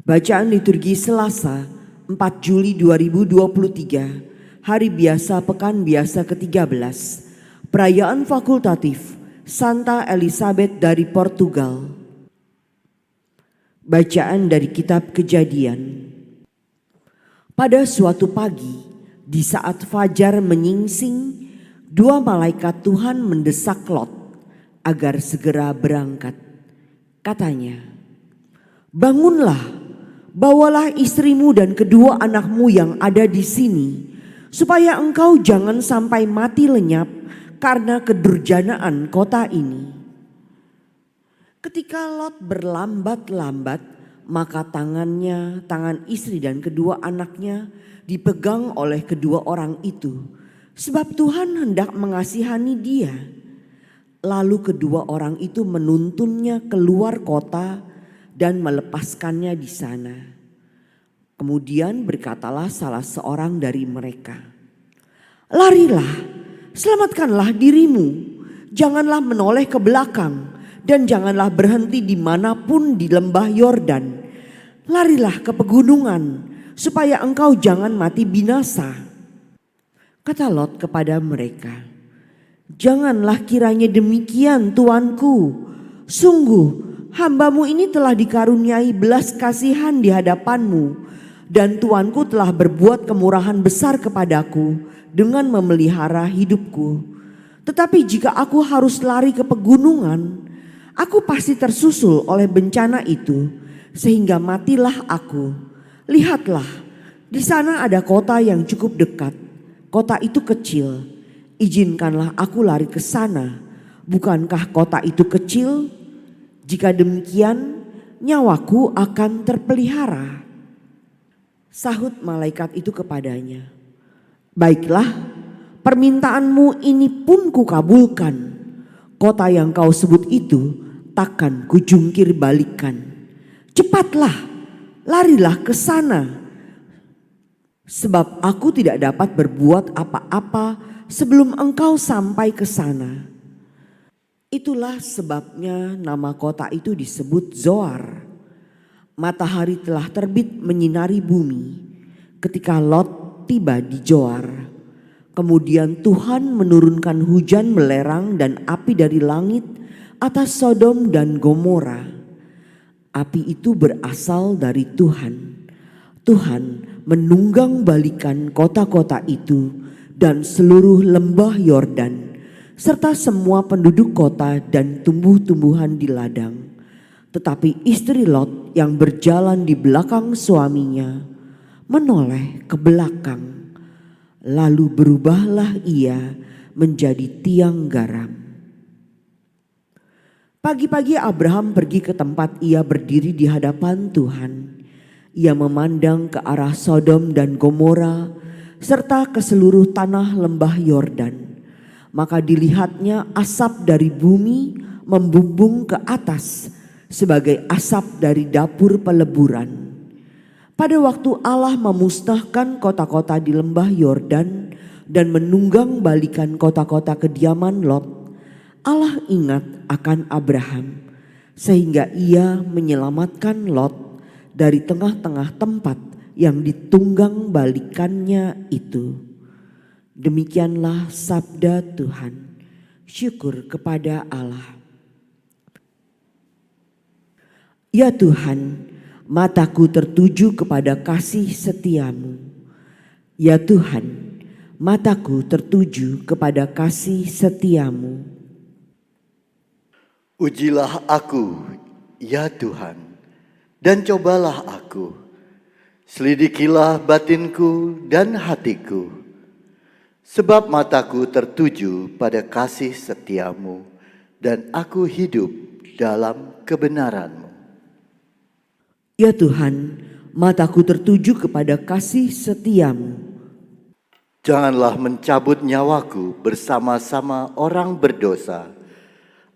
Bacaan liturgi Selasa 4 Juli 2023, Hari Biasa Pekan Biasa ke-13, Perayaan Fakultatif Santa Elizabeth dari Portugal. Bacaan dari Kitab Kejadian. Pada suatu pagi, di saat fajar menyingsing, dua malaikat Tuhan mendesak Lot agar segera berangkat. Katanya, "Bangunlah, bawalah istrimu dan kedua anakmu yang ada di sini, supaya engkau jangan sampai mati lenyap karena kedurjanaan kota ini." Ketika Lot berlambat-lambat, maka tangan istri dan kedua anaknya dipegang oleh kedua orang itu, sebab Tuhan hendak mengasihani dia. Lalu kedua orang itu menuntunnya keluar kota dan melepaskannya di sana. Kemudian berkatalah salah seorang dari mereka, "Larilah, selamatkanlah dirimu, janganlah menoleh ke belakang dan janganlah berhenti dimanapun di lembah Yordan. Larilah ke pegunungan supaya engkau jangan mati binasa." Kata Lot kepada mereka, "Janganlah kiranya demikian, tuanku. Sungguh hambamu ini telah dikaruniai belas kasihan di hadapanmu, dan tuanku telah berbuat kemurahan besar kepadaku dengan memelihara hidupku. Tetapi jika aku harus lari ke pegunungan, aku pasti tersusul oleh bencana itu, sehingga matilah aku. Lihatlah, di sana ada kota yang cukup dekat. Kota itu kecil. Izinkanlah aku lari ke sana. Bukankah kota itu kecil? Jika demikian, nyawaku akan terpelihara." Sahut malaikat itu kepadanya, "Baiklah, permintaanmu ini pun kukabulkan. Kota yang kau sebut itu takkan kujungkir balikan. Cepatlah, larilah ke sana. Sebab aku tidak dapat berbuat apa-apa sebelum engkau sampai ke sana." Itulah sebabnya nama kota itu disebut Zoar. Matahari telah terbit menyinari bumi ketika Lot tiba di Zoar. Kemudian Tuhan menurunkan hujan melerang dan api dari langit atas Sodom dan Gomora. Api itu berasal dari Tuhan. Tuhan menunggang balikan kota-kota itu dan seluruh lembah Yordan, serta semua penduduk kota dan tumbuh-tumbuhan di ladang. Tetapi istri Lot yang berjalan di belakang suaminya menoleh ke belakang, lalu berubahlah ia menjadi tiang garam. Pagi-pagi Abraham pergi ke tempat ia berdiri di hadapan Tuhan. Ia memandang ke arah Sodom dan Gomora serta ke seluruh tanah lembah Yordan. Maka dilihatnya asap dari bumi membumbung ke atas sebagai asap dari dapur peleburan. Pada waktu Allah memusnahkan kota-kota di lembah Yordan dan menunggang balikan kota-kota kediaman Lot, Allah ingat akan Abraham sehingga ia menyelamatkan Lot dari tengah-tengah tempat yang ditunggang balikannya itu. Demikianlah sabda Tuhan. Syukur kepada Allah. Ya Tuhan, mataku tertuju kepada kasih setiamu. Ya Tuhan, mataku tertuju kepada kasih setiamu. Ujilah aku, ya Tuhan, dan cobalah aku. Selidikilah batinku dan hatiku. Sebab mataku tertuju pada kasih setiamu, dan aku hidup dalam kebenaran-Mu. Ya Tuhan, mataku tertuju kepada kasih setiamu. Janganlah mencabut nyawaku bersama-sama orang berdosa,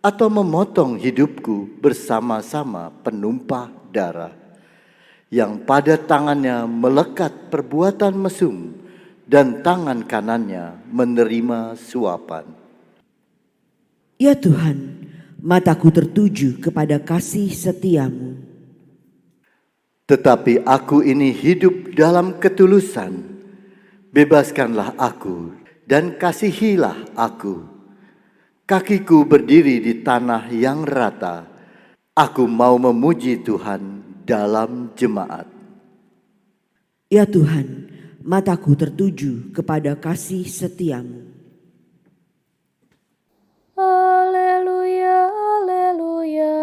atau memotong hidupku bersama-sama penumpah darah, yang pada tangannya melekat perbuatan mesum, dan tangan kanannya menerima suapan. Ya Tuhan, mataku tertuju kepada kasih setiamu. Tetapi aku ini hidup dalam ketulusan. Bebaskanlah aku dan kasihilah aku. Kakiku berdiri di tanah yang rata. Aku mau memuji Tuhan dalam jemaat. Ya Tuhan, mataku tertuju kepada kasih setiamu. Haleluya, haleluya,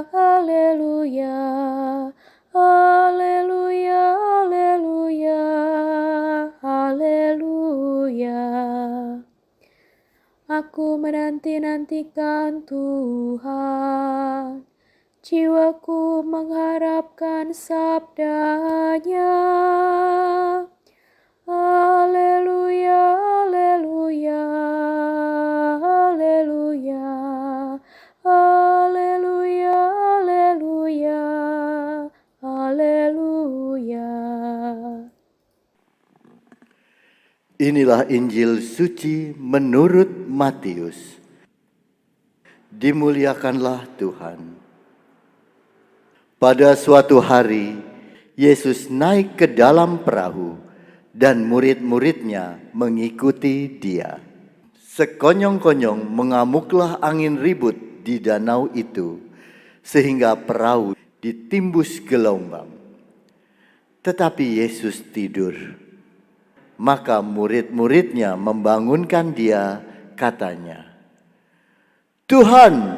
haleluya, haleluya, haleluya, haleluya. Aku menanti-nantikan Tuhan, jiwaku mengharapkan sabdanya. Haleluya, haleluya, haleluya, haleluya, haleluya, haleluya. Inilah Injil suci menurut Matius. Dimuliakanlah Tuhan. Pada suatu hari, Yesus naik ke dalam perahu dan murid-muridnya mengikuti Dia. Sekonyong-konyong mengamuklah angin ribut di danau itu, sehingga perahu ditimbus gelombang. Tetapi Yesus tidur. Maka murid-muridnya membangunkan Dia, katanya, "Tuhan,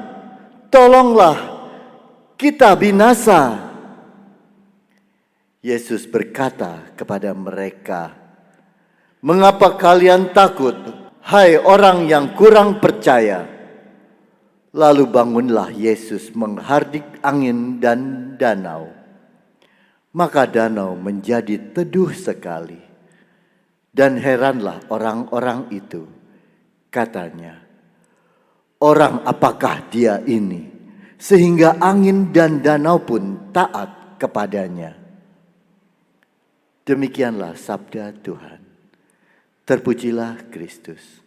tolonglah, kita binasa." Yesus berkata kepada mereka, "Mengapa kalian takut, hai orang yang kurang percaya?" Lalu bangunlah Yesus menghardik angin dan danau. Maka danau menjadi teduh sekali. Dan heranlah orang-orang itu. Katanya, "Orang apakah dia ini, sehingga angin dan danau pun taat kepadanya?" Demikianlah sabda Tuhan. Terpujilah Kristus.